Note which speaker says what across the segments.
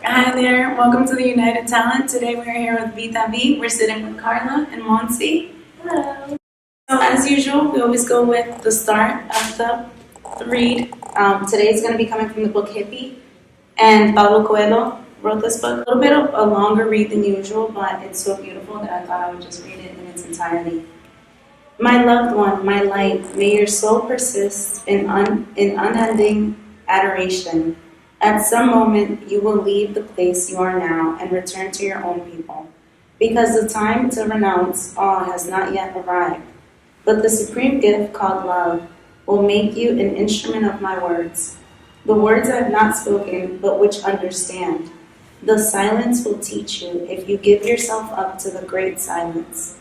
Speaker 1: Hi there, welcome to the United Talent. Today we're here with Vita. We're sitting with Carla and Monsi.
Speaker 2: Hello.
Speaker 1: So as usual, we always go with the start of the read. Today is going to be coming from the book Hippie, and Paulo Coelho wrote this book. A little bit of a longer read than usual, but it's so beautiful that I thought I would just read it in its entirety. My loved one, my light, may your soul persist in unending adoration. At some moment, you will leave the place you are now and return to your own people, because the time to renounce all has not yet arrived. But the supreme gift called love will make you an instrument of my words, the words I have not spoken, but which understand. The silence will teach you if you give yourself up to the great silence.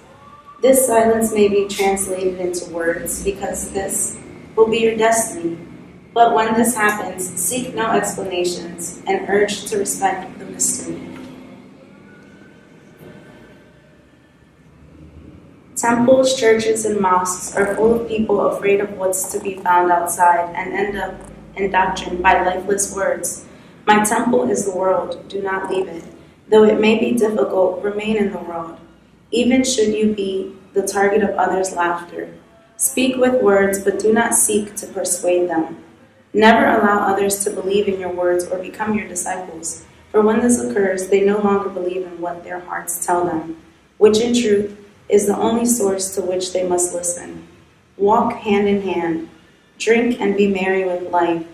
Speaker 1: This silence may be translated into words, because this will be your destiny. But when this happens, seek no explanations and urge to respect the mystery. Temples, churches, and mosques are full of people afraid of what's to be found outside and end up indoctrined by lifeless words. My temple is the world, do not leave it. Though it may be difficult, remain in the world, even should you be the target of others' laughter. Speak with words, but do not seek to persuade them. Never allow others to believe in your words or become your disciples, for when this occurs, they no longer believe in what their hearts tell them, which in truth is the only source to which they must listen. Walk hand in hand, drink and be merry with life,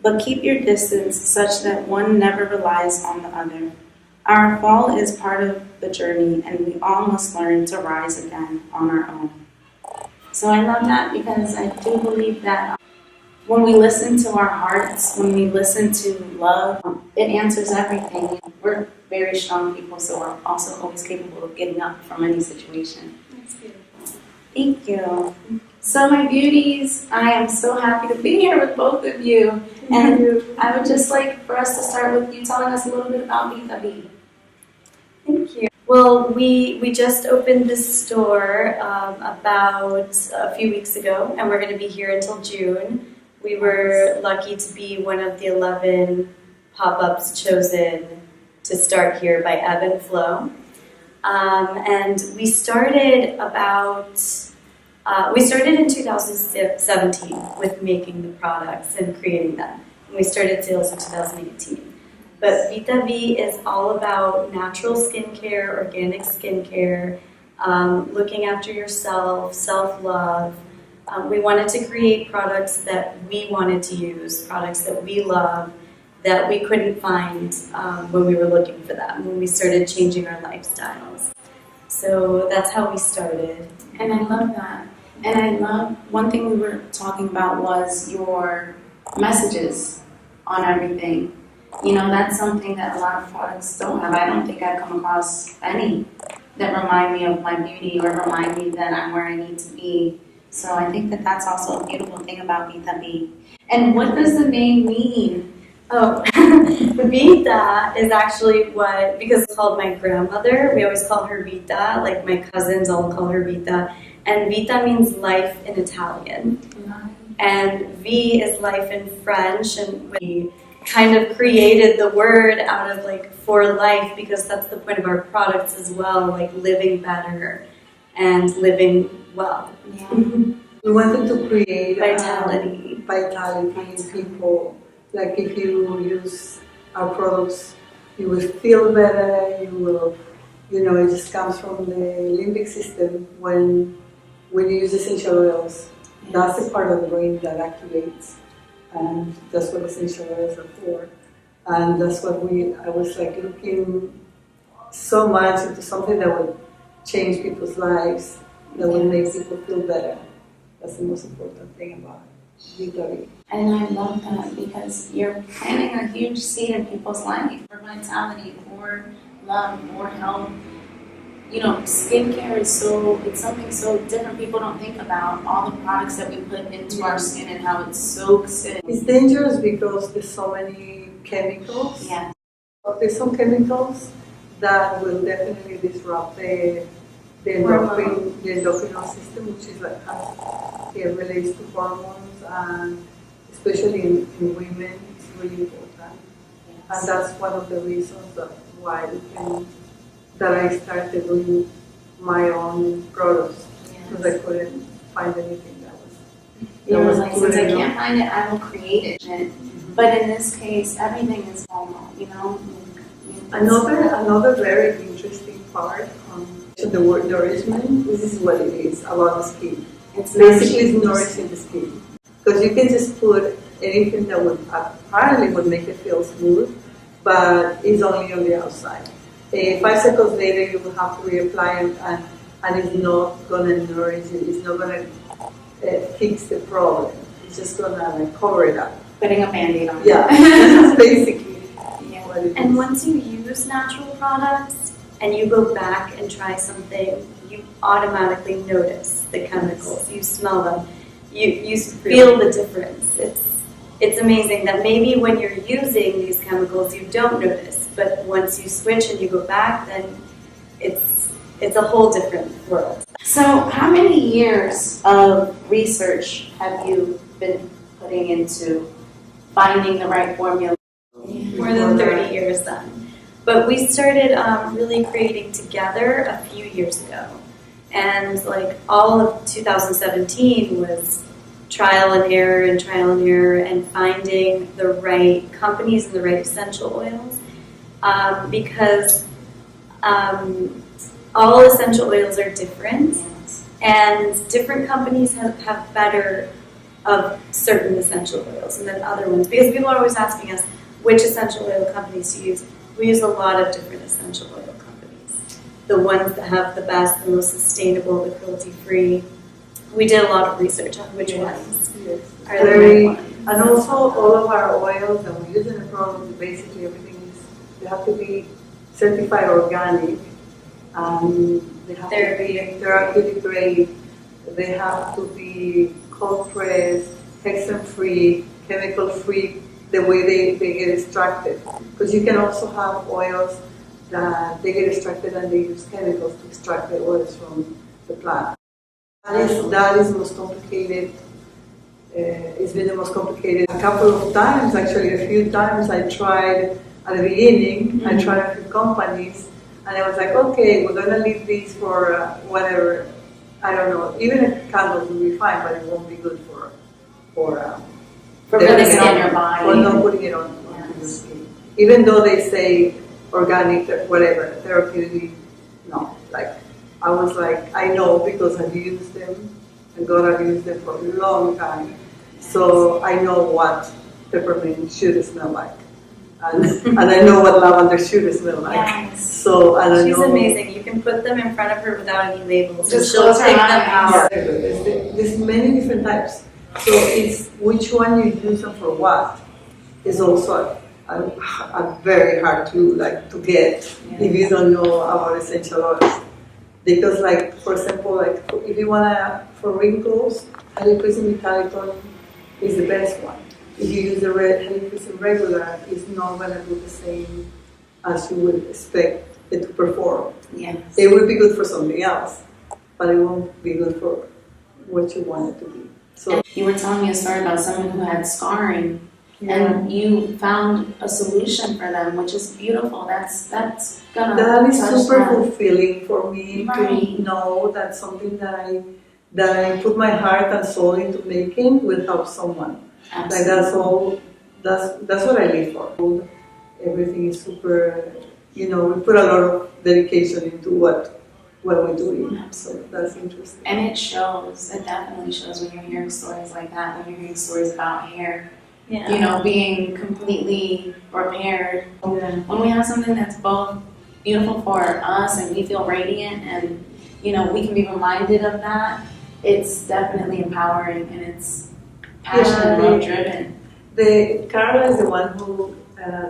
Speaker 1: but keep your distance such that one never relies on the other. Our fall is part of the journey, and we all must learn to rise again on our own. So I love that, because I do believe that when we listen to our hearts, when we listen to love, it answers everything. We're very strong people, so we're also always capable of getting up from any situation.
Speaker 2: That's beautiful.
Speaker 1: Thank you. So my beauties, I am so happy to be here with both of you. And I would just like for us to start with you telling us a little bit about Vita.
Speaker 2: Thank you. Well, we just opened this store about a few weeks ago, and we're going to be here until June. We were lucky to be one of the 11 pop-ups chosen to start here by Ebb and Flow. And we started in 2017 with making the products and creating them. And we started sales in 2018. But Vita is all about natural skincare, organic skincare, looking after yourself, self-love. We wanted to create products that we wanted to use, products that we love, that we couldn't find when we were looking for them, when we started changing our lifestyles. So that's how we started.
Speaker 1: And I love that. And I love, one thing we were talking about was your messages on everything. You know, that's something that a lot of products don't have. I don't think I've come across any that remind me of my beauty or remind me that I'm where I need to be. So I think that that's also a beautiful thing about Vita. And what does the name mean?
Speaker 2: Oh, Vita is actually because it's called my grandmother, we always call her Vita, like my cousins all call her Vita. And Vita means life in Italian. And V is life in French, and we kind of created the word out of like for life, because that's the point of our products as well, like living better and living well.
Speaker 1: Yeah.
Speaker 3: We wanted to create
Speaker 2: Vitality
Speaker 3: in people. Like if you use our products, you will feel better. You will, it just comes from the limbic system when you use essential oils.
Speaker 1: Yes.
Speaker 3: That's the part of the brain that activates, and that's what essential oils are for. And that's what I was like looking so much into something that would change people's lives, that would make people feel better. That's the most important thing about Vita.
Speaker 1: And I love that, because you're planting a huge seed in people's life for vitality, for love, for health. You know, skincare is it's something so different. People don't think about all the products that we put into our skin and how it soaks in.
Speaker 3: It's dangerous because there's so many chemicals.
Speaker 1: Yeah.
Speaker 3: There's some chemicals that will definitely disrupt the endocrine system, which is like how it relates to hormones, and especially in women, it's really important. And that's one of the reasons why that I started doing my own products, because I couldn't find anything that was.
Speaker 1: You were like, since I can't find it, I will create it. But in this case, everything is normal, you know?
Speaker 3: Another very interesting part to the word nourishment, this is what it is about the skin.
Speaker 1: It's
Speaker 3: basically nourishing the skin. Because you can just put anything that would apparently would make it feel smooth, but it's only on the outside. 5 seconds later, you will have to reapply it, and it's not going to nourish it. It's not going to fix the problem. It's just going to cover it up.
Speaker 1: Putting a Band-Aid on it.
Speaker 3: Yeah, that's basically what it is.
Speaker 2: And once you use natural products and you go back and try something, you automatically notice the chemicals. You smell them. You feel the difference. It's amazing that maybe when you're using these chemicals you don't notice, but once you switch and you go back, then it's a whole different world.
Speaker 1: So how many years of research have you been putting into finding the right formula?
Speaker 2: More than 30 years then. But we started really creating together a few years ago. And like all of 2017 was trial and error and finding the right companies and the right essential oils. Because all essential oils are different, and different companies have better of certain essential oils and then other ones. Because people are always asking us which essential oil companies to use. We use a lot of different essential oil companies. The ones that have the best, the most sustainable, the cruelty-free. We did a lot of research on which ones are the right ones.
Speaker 3: And also all of our oils that we use in the product, basically everything they have to be certified organic. They have to be therapeutic grade. They have to be cold pressed, hexane free, chemical free, the way they get extracted. Because you can also have oils that they get extracted and they use chemicals to extract the oils from the plant. That is most complicated. It's been the most complicated. A couple of times, actually a few times, I tried at the beginning. I tried a few companies, and I was like, okay, we're gonna leave these for whatever. I don't know. Even if candles will be fine, but it won't be good for
Speaker 1: putting it on your body.
Speaker 3: Or not putting it on your skin. Even though they say organic, whatever, therapeutic, no. Like, I was like, I know because I've used them, and God, I've used them for a long time. So I know what peppermint should smell like. And I know what lavender should smell like.
Speaker 1: Yes.
Speaker 3: So I don't know.
Speaker 2: She's amazing. You can put them in front of her without any labels.
Speaker 1: Just
Speaker 2: she'll
Speaker 1: close her
Speaker 2: take them
Speaker 1: eyes.
Speaker 2: out.
Speaker 3: There's many different types. So it's which one you use and for what is also a very hard to get if you don't know about essential oils. Because like, for example, like if you wanna for wrinkles, Helichrysum Italicum is the best one. If you use the Helichrysum regular, it's not gonna do the same as you would expect it to perform.
Speaker 1: Yes.
Speaker 3: It would be good for something else, but it won't be good for what you want it to be. So
Speaker 1: You were telling me a story about someone who had scarring, and you found a solution for them, which is beautiful. That's gonna
Speaker 3: that is
Speaker 1: touch
Speaker 3: super
Speaker 1: them.
Speaker 3: fulfilling for me to know that something that I put my heart and soul into making will help someone.
Speaker 1: Absolutely.
Speaker 3: Like that's all. That's what I live for. Everything is super. We put a lot of dedication into what we're doing.
Speaker 1: Absolutely.
Speaker 3: So that's interesting.
Speaker 1: And it shows. It definitely shows when you're hearing stories like that. When you're hearing stories about hair, being completely repaired.
Speaker 3: Yeah.
Speaker 1: When we have something that's both beautiful for us and we feel radiant, and we can be reminded of that, it's definitely empowering, and it's passionate and driven.
Speaker 3: Carla is the one who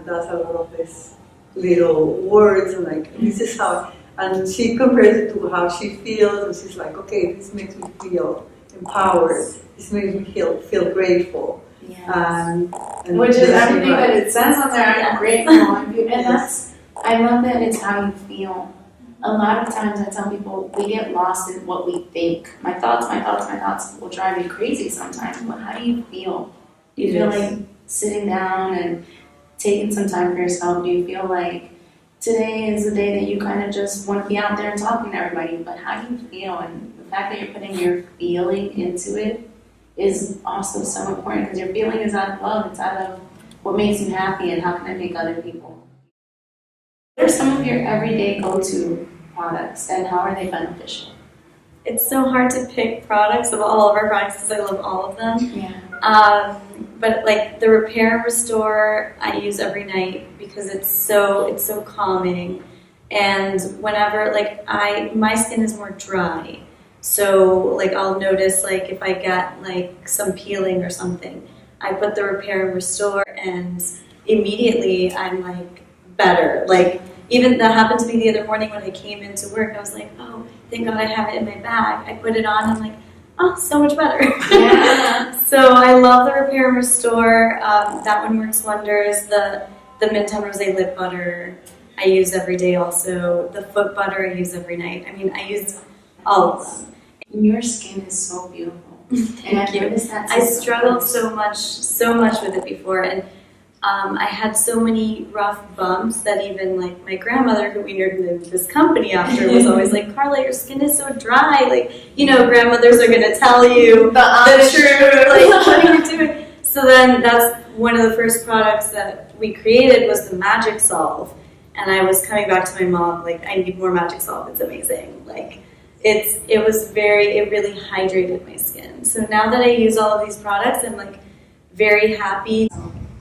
Speaker 3: does a lot of these little words and this is how, and she compares it to how she feels, and she's like, okay, this makes me feel empowered. This makes me feel grateful.
Speaker 1: Yes.
Speaker 3: And
Speaker 1: Which is everything that it says on there. I'm grateful. And I love that it's how you feel. A lot of times I tell people we get lost in what we think. My thoughts will drive me crazy sometimes. But how do you feel? Do you feel like sitting down and taking some time for yourself? Do you feel like today is the day that you kind of just want to be out there and talking to everybody, but how do you feel? And the fact that you're putting your feeling into it is also so important, because your feeling is out of love. It's out of what makes you happy and how can I make other people. What are some of your everyday go-to products and how are they beneficial?
Speaker 2: It's so hard to pick products of all of our products because I love all of them.
Speaker 1: Yeah.
Speaker 2: But like the repair and restore, I use every night because it's so calming. And whenever my skin is more dry, so like I'll notice like if I get like some peeling or something, I put the repair and restore, and immediately I'm like better. Like even that happened to me the other morning when I came into work. I was like, oh, thank God I have it in my bag. I put it on. I'm like, oh, so much better.
Speaker 1: Yeah.
Speaker 2: So I love the repair and restore. That one works wonders. The mint and rosé lip butter I use every day also. The foot butter I use every night. I mean, I use all of them.
Speaker 1: Your skin is so beautiful. And I've noticed that
Speaker 2: I struggled so much with it before, and I had so many rough bumps that even like my grandmother, who we named this company after, was always like, Carla, your skin is so dry. Like, you know, grandmothers are going to tell you the truth. Like, what are you doing? So then that's one of the first products that we created was the Magic Solve. And I was coming back to my mom, like, I need more Magic Solve. It's amazing. Like, it really hydrated my skin. So now that I use all of these products, I'm like very happy.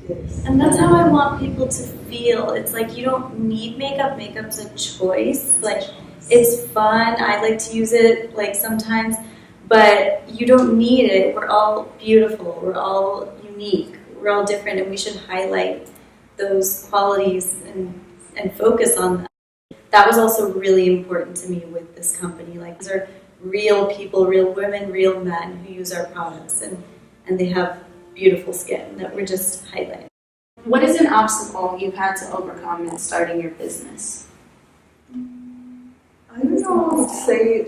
Speaker 3: Yes.
Speaker 2: And that's how I want people to feel. It's like you don't need makeup. Makeup's a choice. Like, it's fun. I like to use it like sometimes, but you don't need it. We're all beautiful. We're all unique. We're all different, and we should highlight those qualities and focus on them. That was also really important to me with this company. Like, these are real people, real women, real men who use our products, and they have beautiful skin that we're just highlighting.
Speaker 1: What is an obstacle you've had to overcome in starting your business?
Speaker 3: I don't know what to say.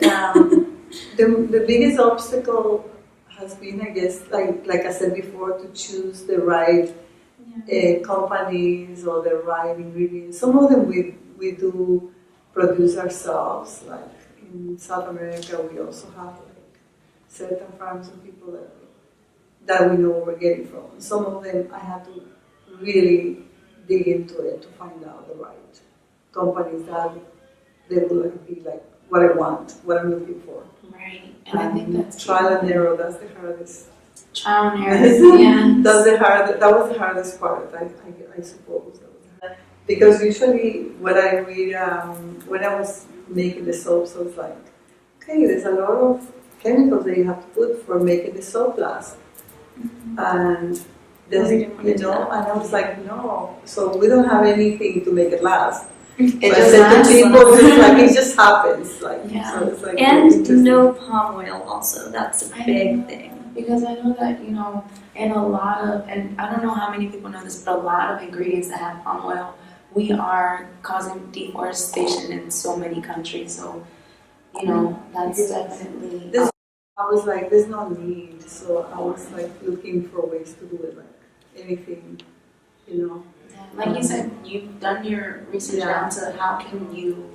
Speaker 3: The biggest obstacle has been, I guess, like I said before, to choose the right companies or the right ingredients. Some of them we do produce ourselves. Like in South America, we also have like certain farms and people that we know where we're getting from. Some of them I have to really dig into it to find out the right companies that they will be like what I want, what I'm looking for.
Speaker 1: Right, and I think that's
Speaker 3: trial and error. That's the hardest.
Speaker 1: Trial and error. Yeah,
Speaker 3: That was the hardest part. I suppose that was the hardest. Because usually when I read when I was making the soaps, I was like, okay, there's a lot of chemicals that you have to put for making the soap last. And there's, and I was like, no, so we don't have anything to make it last.
Speaker 1: it
Speaker 3: So I
Speaker 1: just
Speaker 3: said to people,
Speaker 1: lasts.
Speaker 3: just like it just happens, like
Speaker 1: Yeah.
Speaker 3: so it's like
Speaker 2: And no palm oil also. That's a big thing.
Speaker 1: Because I know that, in a lot of, and I don't know how many people know this, but a lot of ingredients that have palm oil, we are causing deforestation in so many countries. So, that's definitely.
Speaker 3: I was like, there's no need. So I was like looking for ways to do it, like anything,
Speaker 1: Yeah. Like you said, you've done your research onto how can you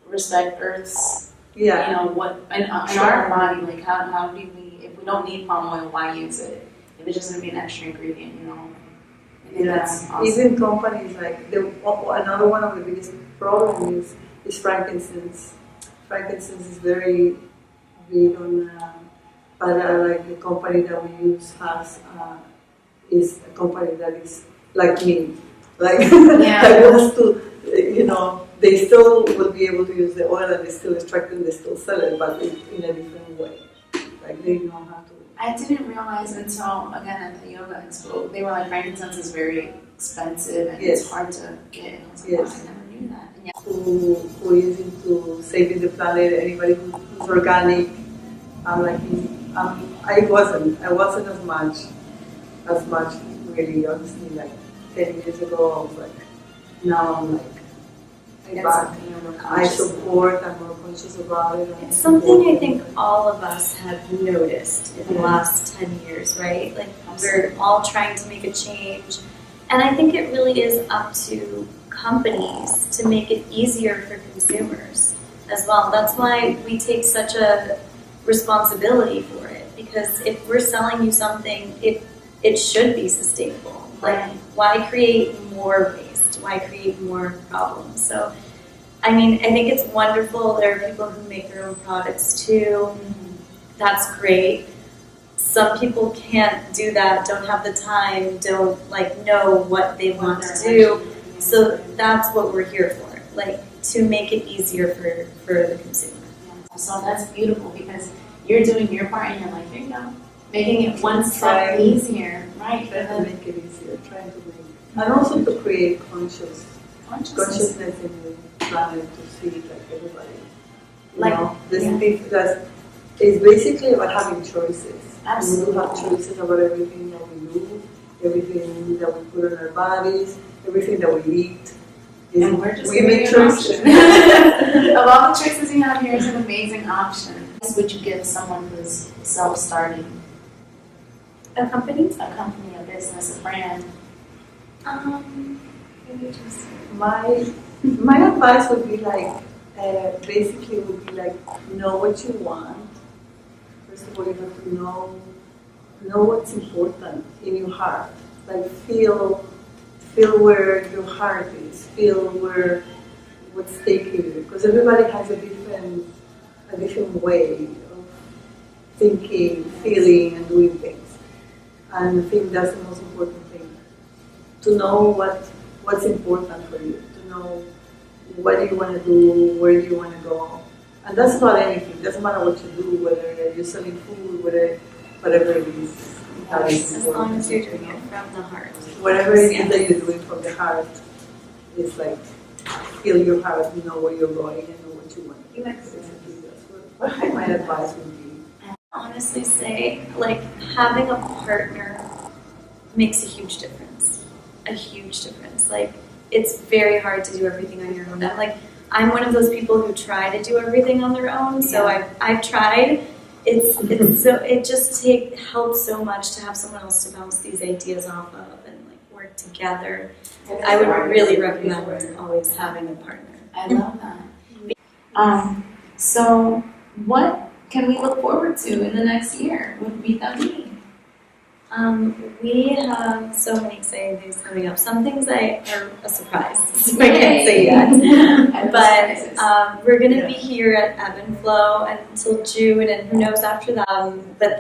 Speaker 1: respect Earth's, what in our body, like how do we, if we don't need palm oil, why use it? If it's just going to be an extra ingredient, I think that's awesome.
Speaker 3: Even companies like another one of the biggest problems is frankincense. Frankincense is very big on, but like the company that we use is a company that is like me, like I wants to, they still will be able to use the oil and they still extract and they still sell it, but in a different way. Like they know how to.
Speaker 1: I didn't realize until, again, at the yoga expo, they were like, frankincense is very expensive and it's hard to get. And I was like, I never knew that. And
Speaker 3: who is into saving the planet, anybody who's organic, I wasn't as much really, honestly, like 10 years ago. I was like, now I'm like, I support, I'm more conscious about it.
Speaker 2: It's something I think all of us have noticed in the last 10 years, right? Like, we're all trying to make a change, And I think it really is up to companies to make it easier for consumers as well. That's why we take such a responsibility for it, because if we're selling you something, it should be sustainable. Like, why create more waste? Why create more problems? So, I mean, I think it's wonderful. There are people who make their own products too. That's great. Some people can't do that, don't have the time, don't know what they want to do. So that's what we're here for, to make it easier for the consumer.
Speaker 1: So that's beautiful, because you're doing your part in your life. There you go. Making it one step easier. Right.
Speaker 3: Trying to make it easier, and also to create consciousness in the planet, to see everybody. Because it's basically about having choices.
Speaker 1: Absolutely.
Speaker 3: We do have choices about everything that we do, everything that we put in our bodies, everything that we eat.
Speaker 1: And we're just
Speaker 3: we make choices.
Speaker 1: Of all the choices you have, here's an amazing option. What would you give someone who's self-starting?
Speaker 2: A company?
Speaker 1: A company, a business, a brand.
Speaker 3: My advice would be basically would be know what you want. First of all, you have to know what's important in your heart. Feel where your heart is. Feel what's taking you. Because everybody has a different way of thinking, feeling, and doing things. And I think that's the most important thing. To know what's important for you. To know what do you want to do, where do you want to go. And that's about anything. It doesn't matter what you do, whether you're selling food, whatever it is.
Speaker 2: As long as you're doing it from the heart.
Speaker 3: Whatever it is that you're doing from the heart, it's feel your heart, you know where you're going and know what you want. That's what my advice would be.
Speaker 2: I honestly say, having a partner makes a huge difference. A huge difference. It's very hard to do everything on your own. I'm one of those people who try to do everything on their own. So I've tried. It just helps so much to have someone else to bounce these ideas off of and work together. I would really recommend always having a partner.
Speaker 1: I love that. So what can we look forward to in the next year with Vita V?
Speaker 2: We have so many exciting things coming up. Some things are a surprise, so I can't say yet. But we're going to be here at Ebb and Flow until June, and who knows after that. But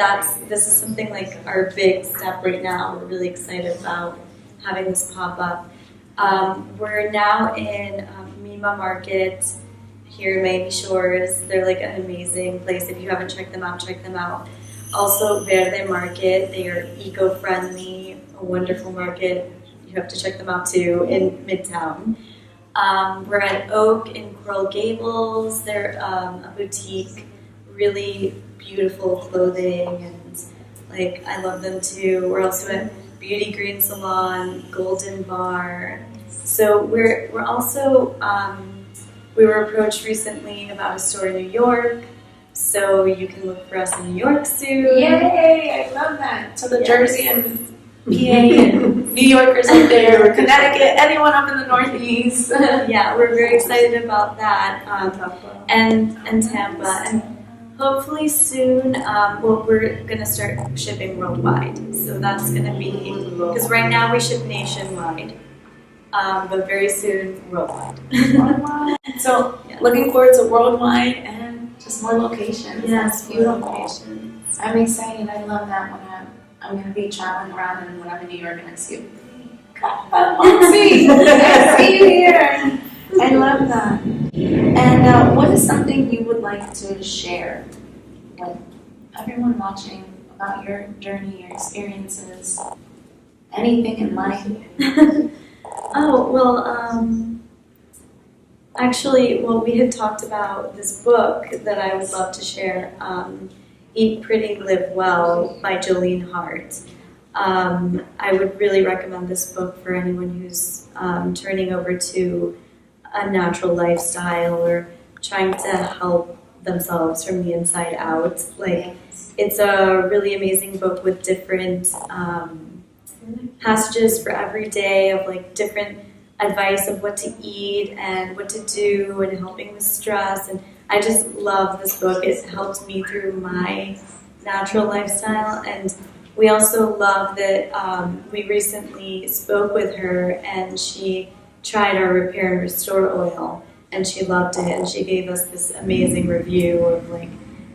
Speaker 2: this is something our big step right now. We're really excited about having this pop up. We're now in Mima Market here in Miami Shores. They're an amazing place. If you haven't checked them out, check them out. Also, Verde Market, they are eco-friendly, a wonderful market. You have to check them out too, in Midtown. We're at Oak in Coral Gables. They're a boutique, really beautiful clothing, and I love them too. We're also at Beauty Green Salon, Golden Bar. So we're also, we were approached recently about a store in New York. So you can look for us in New York soon.
Speaker 1: Yay! I love that. So the Jersey and PA and New Yorkers up there, or Connecticut, anyone up in the Northeast.
Speaker 2: Yeah, we're very excited about that. And Tampa. And hopefully soon, we're going to start shipping worldwide. So that's going to be, because right now we ship nationwide. But very soon, worldwide.
Speaker 1: So looking forward to worldwide and just more locations.
Speaker 2: Yes,
Speaker 1: beautiful.
Speaker 2: Locations.
Speaker 1: I'm excited. I love that when I'm going to be traveling around, and when I'm in New York and I see you. I see you here. I love that. And what is something you would like to share with everyone watching about your journey, your experiences, anything in life?
Speaker 2: Actually, we had talked about this book that I would love to share, Eat Pretty, Live Well by Jolene Hart. I would really recommend this book for anyone who's turning over to a natural lifestyle or trying to help themselves from the inside out. It's a really amazing book with different passages for every day of like different advice of what to eat and what to do and helping with stress. And I just love this book. It helped me through my natural lifestyle. And we also love that we recently spoke with her and she tried our repair and restore oil and she loved it. And she gave us this amazing review of like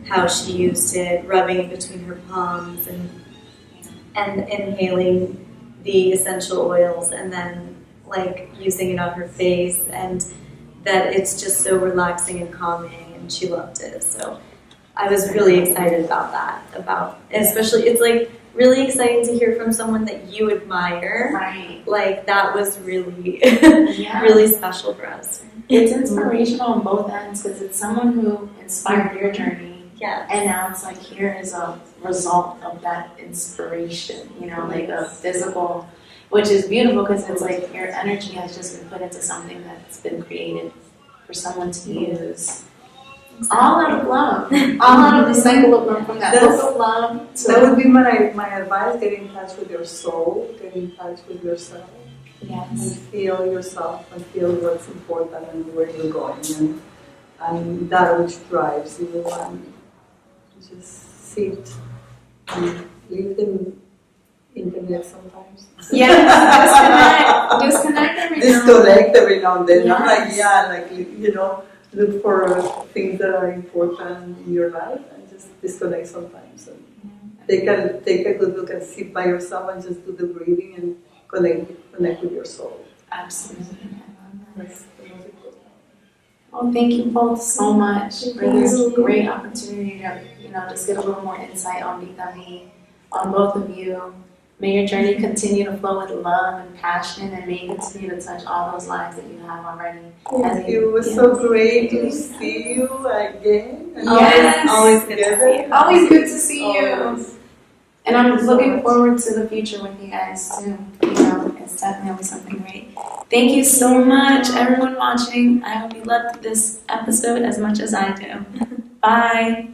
Speaker 2: how she used it, rubbing it between her palms and inhaling the essential oils and then like using it on her face, and that it's just so relaxing and calming, and she loved it. So I was really excited about that, and especially it's like really exciting to hear from someone that you admire.
Speaker 1: Right.
Speaker 2: Like that was really
Speaker 1: Yeah.
Speaker 2: really special for us.
Speaker 1: It's inspirational on both ends because it's someone who inspired your journey.
Speaker 2: Yeah.
Speaker 1: And now it's like here is a result of that inspiration, like a physical, which is beautiful because it's like your energy has just been put into something that's been created for someone to use. All out of love. All out of the cycle of love from that book of love.
Speaker 3: That would be my advice. Get in touch with your soul. Get in touch with yourself.
Speaker 1: Yes.
Speaker 3: And feel yourself and feel what's important and where you're going. And that which drives you. And just sit and leave the internet sometimes.
Speaker 1: Yes, disconnect every now and then.
Speaker 3: Disconnect every now and then.
Speaker 1: Yes.
Speaker 3: Look for things that are important in your life and just disconnect sometimes. And take a good look and sit by yourself and just do the breathing and connect with your soul.
Speaker 1: Absolutely.
Speaker 3: That's the most important.
Speaker 1: Well, thank you both so much for this great opportunity to, just get a little more insight on Vita V, on both of you. May your journey continue to flow with love and passion, and may you continue to touch all those lives that you have already.
Speaker 3: Thank you. It was so great to see you again. And
Speaker 1: Yes.
Speaker 2: Always good to see you.
Speaker 1: Always good to see you.
Speaker 3: Always.
Speaker 1: And I'm
Speaker 3: Thank you so
Speaker 1: looking
Speaker 3: much.
Speaker 1: forward to the future with you guys too. It's definitely something great. Thank you so much, everyone watching. I hope you loved this episode as much as I do. Bye.